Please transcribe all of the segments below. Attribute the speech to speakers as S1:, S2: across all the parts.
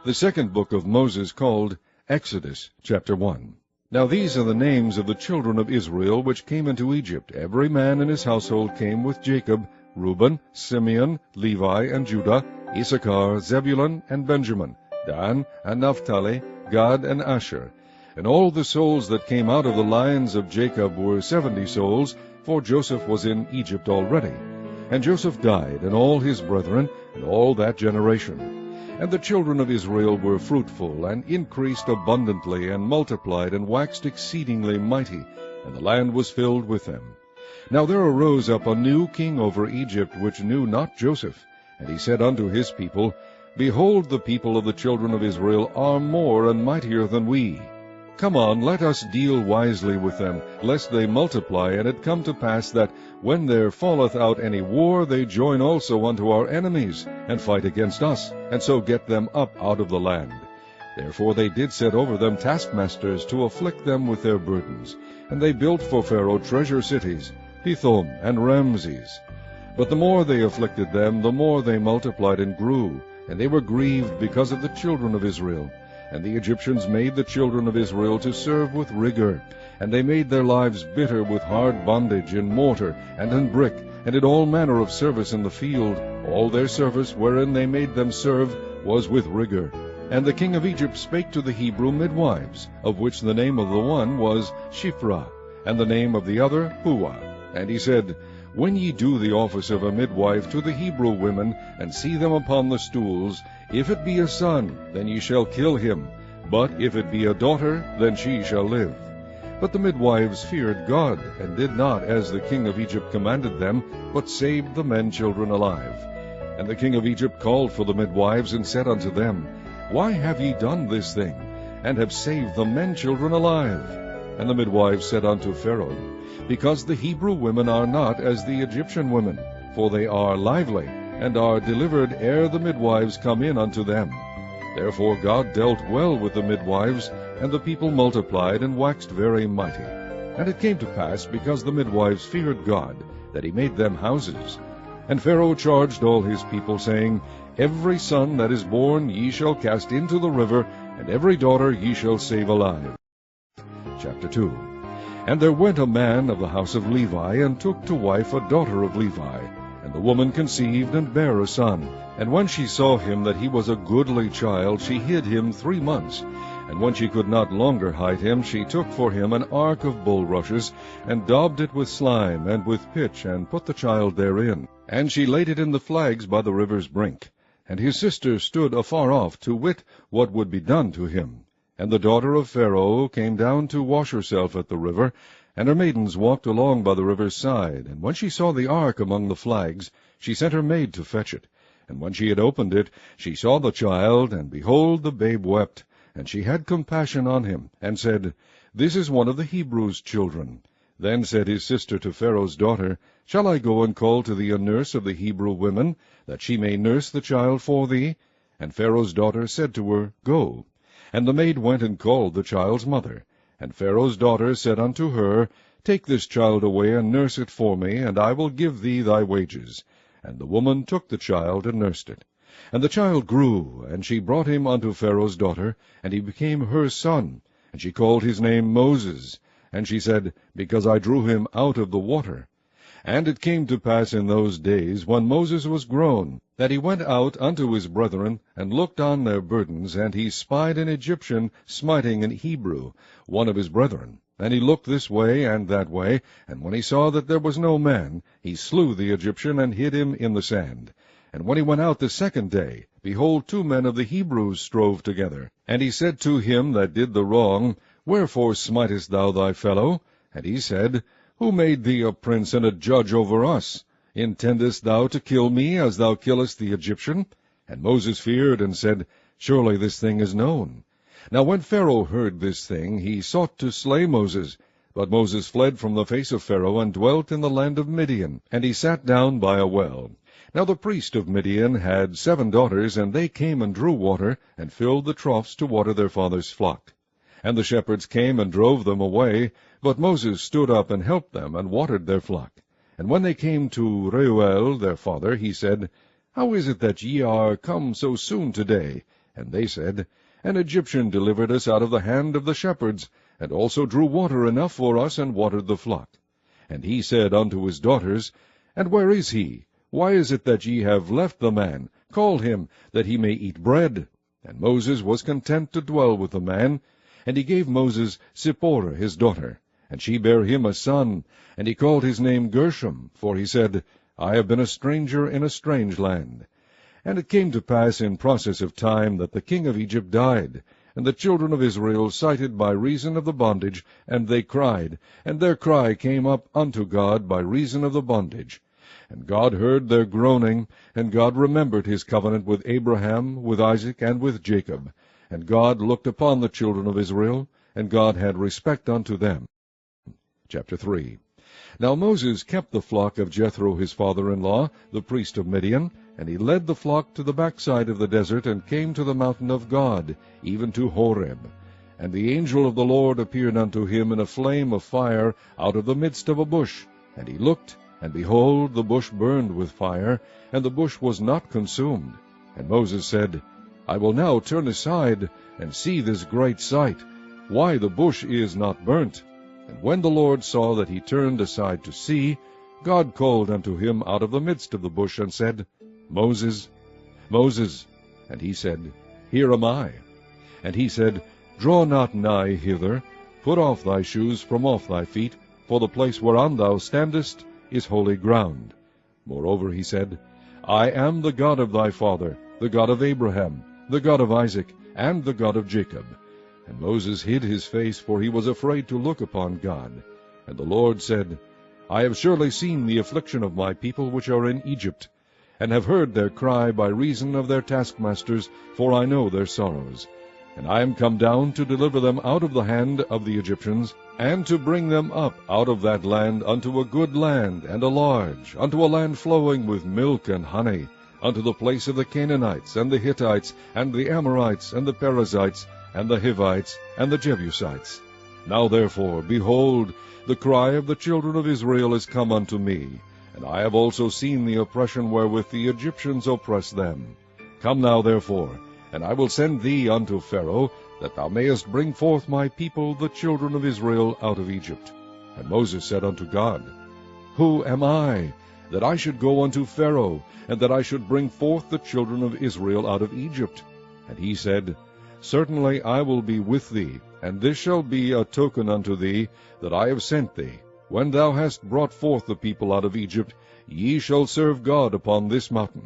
S1: The second book of Moses, called Exodus, chapter 1. Now these are the names of the children of Israel which came into Egypt. Every man in his household came with Jacob: Reuben, Simeon, Levi, and Judah, Issachar, Zebulun, and Benjamin, Dan, and Naphtali, Gad, and Asher. And all the souls that came out of the lions of Jacob were 70 souls, for Joseph was in Egypt already. And Joseph died, and all his brethren, and all that generation. And the children of Israel were fruitful, and increased abundantly, and multiplied, and waxed exceedingly mighty, and the land was filled with them. Now there arose up a new king over Egypt, which knew not Joseph. And he said unto his people, Behold, the people of the children of Israel are more and mightier than we. Come on, let us deal wisely with them, lest they multiply. And it come to pass that, when there falleth out any war, they join also unto our enemies, and fight against us, and so get them up out of the land. Therefore they did set over them taskmasters, to afflict them with their burdens. And they built for Pharaoh treasure cities, Pithom and Ramses. But the more they afflicted them, the more they multiplied and grew, and they were grieved because of the children of Israel. And the Egyptians made the children of Israel to serve with rigor, and they made their lives bitter with hard bondage in mortar and in brick, and in all manner of service in the field. All their service wherein they made them serve was with rigor. And the king of Egypt spake to the Hebrew midwives, of which the name of the one was Shiphrah, and the name of the other Puah. And he said, When ye do the office of a midwife to the Hebrew women, and see them upon the stools, if it be a son, then ye shall kill him, but if it be a daughter, then she shall live. But the midwives feared God, and did not as the king of Egypt commanded them, but saved the men children alive. And the king of Egypt called for the midwives, and said unto them, Why have ye done this thing, and have saved the men children alive? And the midwives said unto Pharaoh, Because the Hebrew women are not as the Egyptian women, for they are lively, and are delivered ere the midwives come in unto them. Therefore God dealt well with the midwives, and the people multiplied, and waxed very mighty. And it came to pass, because the midwives feared God, that he made them houses. And Pharaoh charged all his people, saying, Every son that is born ye shall cast into the river, and every daughter ye shall save alive. Chapter 2. And there went a man of the house of Levi, and took to wife a daughter of Levi. And the woman conceived, and bare a son. And when she saw him that he was a goodly child, she hid him 3 months. And when she could not longer hide him, she took for him an ark of bulrushes, and daubed it with slime, and with pitch, and put the child therein. And she laid it in the flags by the river's brink. And his sister stood afar off, to wit what would be done to him. And the daughter of Pharaoh came down to wash herself at the river, and her maidens walked along by the river's side. And when she saw the ark among the flags, she sent her maid to fetch it. And when she had opened it, she saw the child, and behold, the babe wept. And she had compassion on him, and said, This is one of the Hebrews' children. Then said his sister to Pharaoh's daughter, Shall I go and call to thee a nurse of the Hebrew women, that she may nurse the child for thee? And Pharaoh's daughter said to her, Go. And the maid went and called the child's mother. And Pharaoh's daughter said unto her, Take this child away, and nurse it for me, and I will give thee thy wages. And the woman took the child, and nursed it. And the child grew, and she brought him unto Pharaoh's daughter, and he became her son. And she called his name Moses. And she said, Because I drew him out of the water. And it came to pass in those days, when Moses was grown, that he went out unto his brethren, and looked on their burdens, and he spied an Egyptian smiting an Hebrew, one of his brethren. And he looked this way and that way, and when he saw that there was no man, he slew the Egyptian, and hid him in the sand. And when he went out the second day, behold, 2 men of the Hebrews strove together. And he said to him that did the wrong, Wherefore smitest thou thy fellow? And he said, Who made thee a prince and a judge over us? Intendest thou to kill me, as thou killest the Egyptian? And Moses feared, and said, Surely this thing is known. Now when Pharaoh heard this thing, he sought to slay Moses. But Moses fled from the face of Pharaoh, and dwelt in the land of Midian. And he sat down by a well. Now the priest of Midian had 7 daughters, and they came and drew water, and filled the troughs to water their father's flock. And the shepherds came and drove them away, but Moses stood up and helped them, and watered their flock. And when they came to Reuel their father, he said, How is it that ye are come so soon today? And they said, An Egyptian delivered us out of the hand of the shepherds, and also drew water enough for us, and watered the flock. And he said unto his daughters, And where is he? Why is it that ye have left the man? Call him, that he may eat bread. And Moses was content to dwell with the man. And he gave Moses Zipporah his daughter, and she bare him a son, and he called his name Gershom, for he said, I have been a stranger in a strange land. And it came to pass in process of time that the king of Egypt died, and the children of Israel sighted by reason of the bondage, and they cried, and their cry came up unto God by reason of the bondage. And God heard their groaning, and God remembered his covenant with Abraham, with Isaac, and with Jacob. And God looked upon the children of Israel, and God had respect unto them. Chapter 3. Now Moses kept the flock of Jethro his father-in-law, the priest of Midian, and he led the flock to the backside of the desert, and came to the mountain of God, even to Horeb. And the angel of the Lord appeared unto him in a flame of fire out of the midst of a bush. And he looked, and behold, the bush burned with fire, and the bush was not consumed. And Moses said, I will now turn aside, and see this great sight, why the bush is not burnt. And when the Lord saw that he turned aside to see, God called unto him out of the midst of the bush, and said, Moses, Moses. And he said, Here am I. And he said, Draw not nigh hither, put off thy shoes from off thy feet, for the place whereon thou standest is holy ground. Moreover he said, I am the God of thy father, the God of Abraham, the God of Isaac, and the God of Jacob. And Moses hid his face, for he was afraid to look upon God. And the Lord said, I have surely seen the affliction of my people which are in Egypt, and have heard their cry by reason of their taskmasters, for I know their sorrows. And I am come down to deliver them out of the hand of the Egyptians, and to bring them up out of that land unto a good land, and a large, unto a land flowing with milk and honey, unto the place of the Canaanites, and the Hittites, and the Amorites, and the Perizzites, and the Hivites, and the Jebusites. Now therefore, behold, the cry of the children of Israel is come unto me, and I have also seen the oppression wherewith the Egyptians oppress them. Come now therefore, and I will send thee unto Pharaoh, that thou mayest bring forth my people, the children of Israel, out of Egypt. And Moses said unto God, Who am I, that I should go unto Pharaoh, and that I should bring forth the children of Israel out of Egypt? And he said, Certainly I will be with thee, and this shall be a token unto thee, that I have sent thee. When thou hast brought forth the people out of Egypt, ye shall serve God upon this mountain.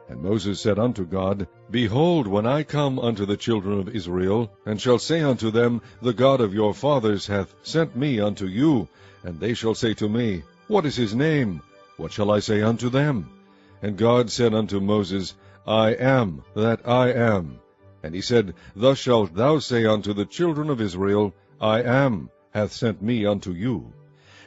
S1: And Moses said unto God, Behold, when I come unto the children of Israel, and shall say unto them, The God of your fathers hath sent me unto you, and they shall say to me, What is his name? What shall I say unto them? And God said unto Moses, I am that I am. And he said, Thus shalt thou say unto the children of Israel, I am hath sent me unto you.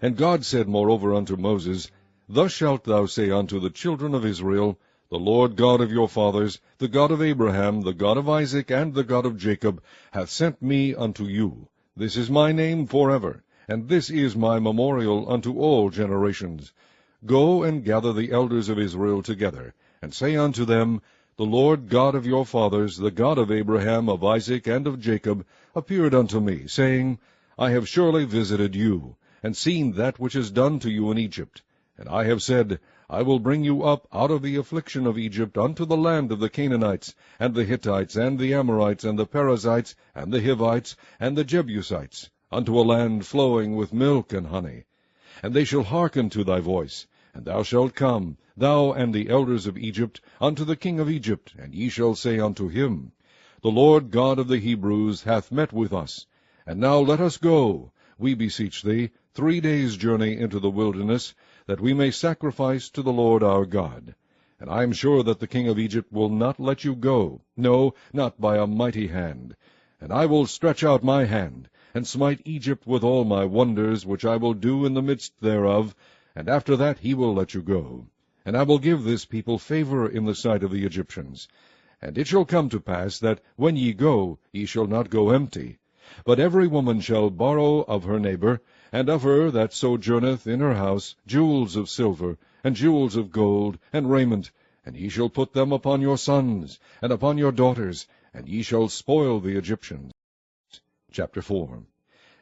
S1: And God said moreover unto Moses, Thus shalt thou say unto the children of Israel, The Lord God of your fathers, the God of Abraham, the God of Isaac, and the God of Jacob, hath sent me unto you. This is my name forever, and this is my memorial unto all generations. Go and gather the elders of Israel together, and say unto them, The Lord God of your fathers, the God of Abraham, of Isaac, and of Jacob, appeared unto me, saying, I have surely visited you, and seen that which is done to you in Egypt. And I have said, I will bring you up out of the affliction of Egypt unto the land of the Canaanites, and the Hittites, and the Amorites, and the Perizzites, and the Hivites, and the Jebusites, unto a land flowing with milk and honey. And they shall hearken to thy voice, and thou shalt come, thou and the elders of Egypt, unto the king of Egypt, and ye shall say unto him, The Lord God of the Hebrews hath met with us. And now let us go, we beseech thee, 3 days' journey into the wilderness, that we may sacrifice to the Lord our God. And I am sure that the king of Egypt will not let you go, no, not by a mighty hand. And I will stretch out my hand, and smite Egypt with all my wonders, which I will do in the midst thereof, and after that he will let you go. And I will give this people favor in the sight of the Egyptians. And it shall come to pass that, when ye go, ye shall not go empty. But every woman shall borrow of her neighbor, and of her that sojourneth in her house, jewels of silver, and jewels of gold, and raiment, and ye shall put them upon your sons, and upon your daughters, and ye shall spoil the Egyptians. Chapter 4.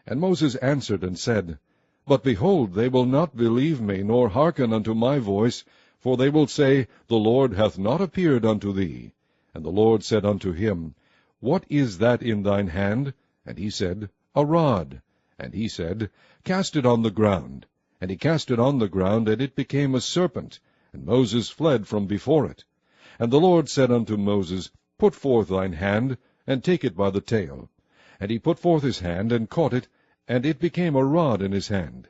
S1: And Moses answered and said, But behold, they will not believe me, nor hearken unto my voice, for they will say, The Lord hath not appeared unto thee. And the Lord said unto him, What is that in thine hand? And he said, A rod. And he said, Cast it on the ground. And he cast it on the ground, and it became a serpent, and Moses fled from before it. And the Lord said unto Moses, Put forth thine hand, and take it by the tail. And he put forth his hand, and caught it, and it became a rod in his hand,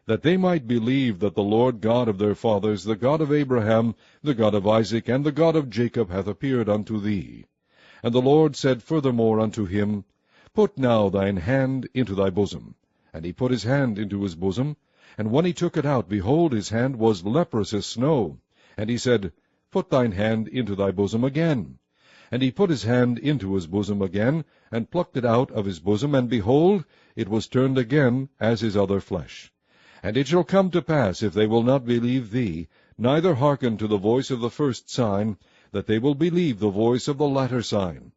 S1: that they might believe that the Lord God of their fathers, the God of Abraham, the God of Isaac, and the God of Jacob, hath appeared unto thee. And the Lord said furthermore unto him, Put now thine hand into thy bosom. And he put his hand into his bosom, and when he took it out, behold, his hand was leprous as snow. And he said, Put thine hand into thy bosom again. And he put his hand into his bosom again, and plucked it out of his bosom, and behold, it was turned again as his other flesh. And it shall come to pass, if they will not believe thee, neither hearken to the voice of the first sign, that they will believe the voice of the latter sign.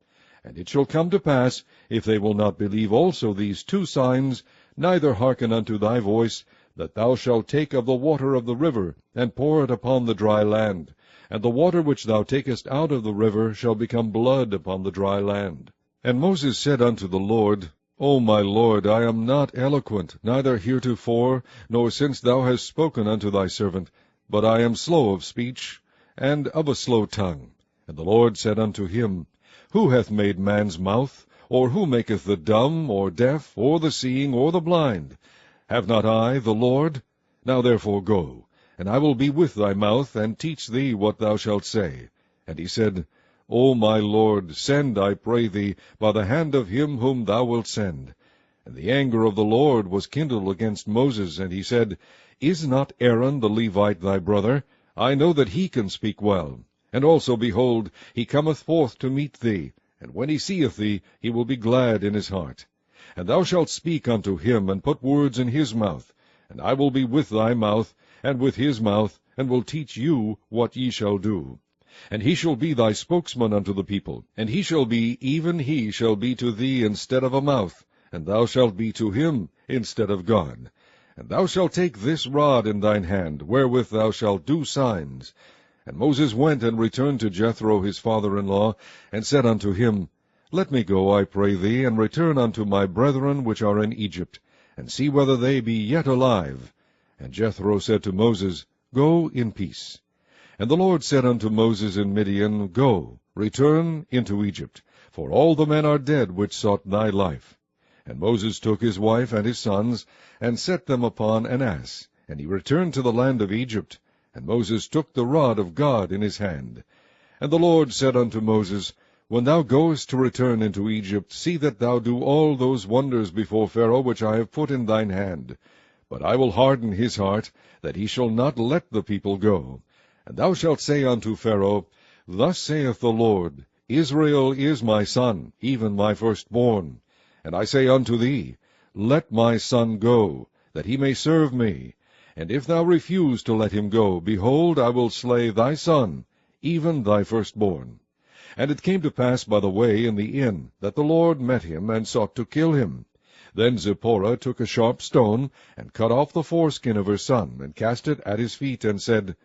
S1: And it shall come to pass, if they will not believe also these two signs, neither hearken unto thy voice, that thou shalt take of the water of the river, and pour it upon the dry land. And the water which thou takest out of the river shall become blood upon the dry land. And Moses said unto the Lord, O my Lord, I am not eloquent, neither heretofore, nor since thou hast spoken unto thy servant, but I am slow of speech, and of a slow tongue. And the Lord said unto him, Who hath made man's mouth? Or who maketh the dumb, or deaf, or the seeing, or the blind? Have not I, the Lord? Now therefore go, and I will be with thy mouth, and teach thee what thou shalt say. And he said, O my Lord, send, I pray thee, by the hand of him whom thou wilt send. And the anger of the Lord was kindled against Moses, and he said, Is not Aaron the Levite thy brother? I know that he can speak well. And also, behold, he cometh forth to meet thee, and when he seeth thee, he will be glad in his heart. And thou shalt speak unto him, and put words in his mouth. And I will be with thy mouth, and with his mouth, and will teach you what ye shall do. And he shall be thy spokesman unto the people, and he shall be, even he shall be to thee instead of a mouth, and thou shalt be to him instead of God. And thou shalt take this rod in thine hand, wherewith thou shalt do signs. And Moses went and returned to Jethro his father-in-law, and said unto him, Let me go, I pray thee, and return unto my brethren which are in Egypt, and see whether they be yet alive. And Jethro said to Moses, Go in peace. And the Lord said unto Moses in Midian, Go, return into Egypt, for all the men are dead which sought thy life. And Moses took his wife and his sons, and set them upon an ass, and he returned to the land of Egypt. And Moses took the rod of God in his hand. And the Lord said unto Moses, When thou goest to return into Egypt, see that thou do all those wonders before Pharaoh which I have put in thine hand. But I will harden his heart, that he shall not let the people go. And thou shalt say unto Pharaoh, Thus saith the Lord, Israel is my son, even my firstborn. And I say unto thee, Let my son go, that he may serve me. And if thou refuse to let him go, behold, I will slay thy son, even thy firstborn. And it came to pass by the way in the inn, that the Lord met him, and sought to kill him. Then Zipporah took a sharp stone, and cut off the foreskin of her son, and cast it at his feet, and said,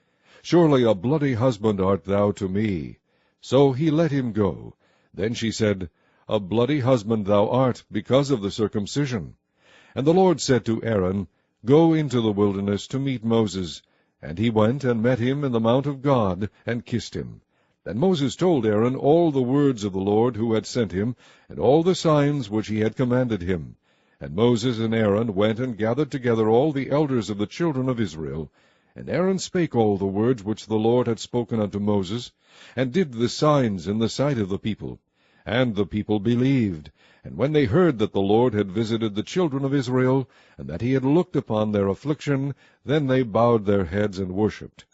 S1: Surely a bloody husband art thou to me. So he let him go. Then she said, A bloody husband thou art, because of the circumcision. And the Lord said to Aaron, Go into the wilderness to meet Moses. And he went and met him in the mount of God, and kissed him. Then Moses told Aaron all the words of the Lord who had sent him, and all the signs which he had commanded him. And Moses and Aaron went and gathered together all the elders of the children of Israel. And Aaron spake all the words which the Lord had spoken unto Moses, and did the signs in the sight of the people. And the people believed. And when they heard that the Lord had visited the children of Israel, and that he had looked upon their affliction, then they bowed their heads and worshipped.